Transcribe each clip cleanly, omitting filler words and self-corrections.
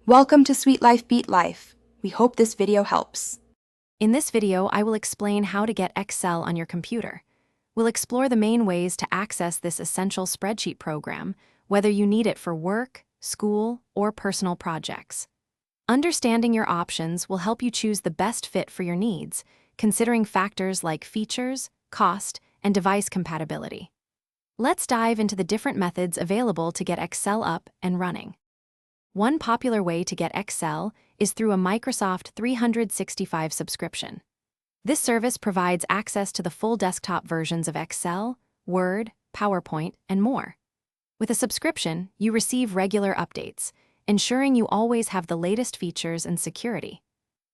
Welcome to Sweet Life Beat Life. We hope this video helps. In this video, I will explain how to get Excel on your computer. We'll explore the main ways to access this essential spreadsheet program, whether you need it for work, school, or personal projects. Understanding your options will help you choose the best fit for your needs, considering factors like features, cost, and device compatibility. Let's dive into the different methods available to get Excel up and running. One popular way to get Excel is through a Microsoft 365 subscription. This service provides access to the full desktop versions of Excel, Word, PowerPoint, and more. With a subscription, you receive regular updates, ensuring you always have the latest features and security.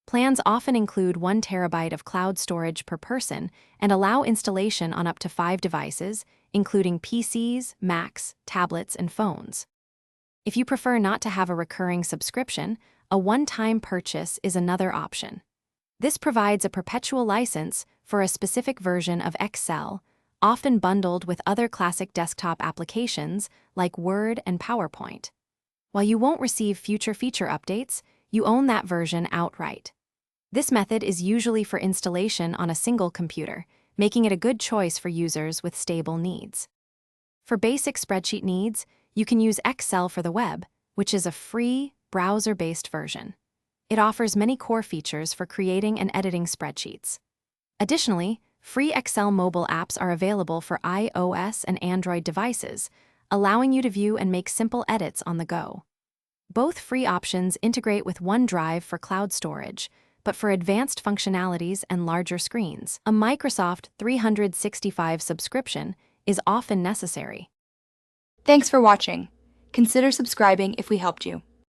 Plans often include 1 terabyte of cloud storage per person and allow installation on up to 5 devices, including PCs, Macs, tablets, and phones. If you prefer not to have a recurring subscription, a one-time purchase is another option. This provides a perpetual license for a specific version of Excel, often bundled with other classic desktop applications like Word and PowerPoint. While you won't receive future feature updates, you own that version outright. This method is usually for installation on a single computer, making it a good choice for users with stable needs. For basic spreadsheet needs, you can use Excel for the web, which is a free, browser-based version. It offers many core features for creating and editing spreadsheets. Additionally, free Excel mobile apps are available for iOS and Android devices, allowing you to view and make simple edits on the go. Both free options integrate with OneDrive for cloud storage, but for advanced functionalities and larger screens, a Microsoft 365 subscription is often necessary. Thanks for watching. Consider subscribing if we helped you.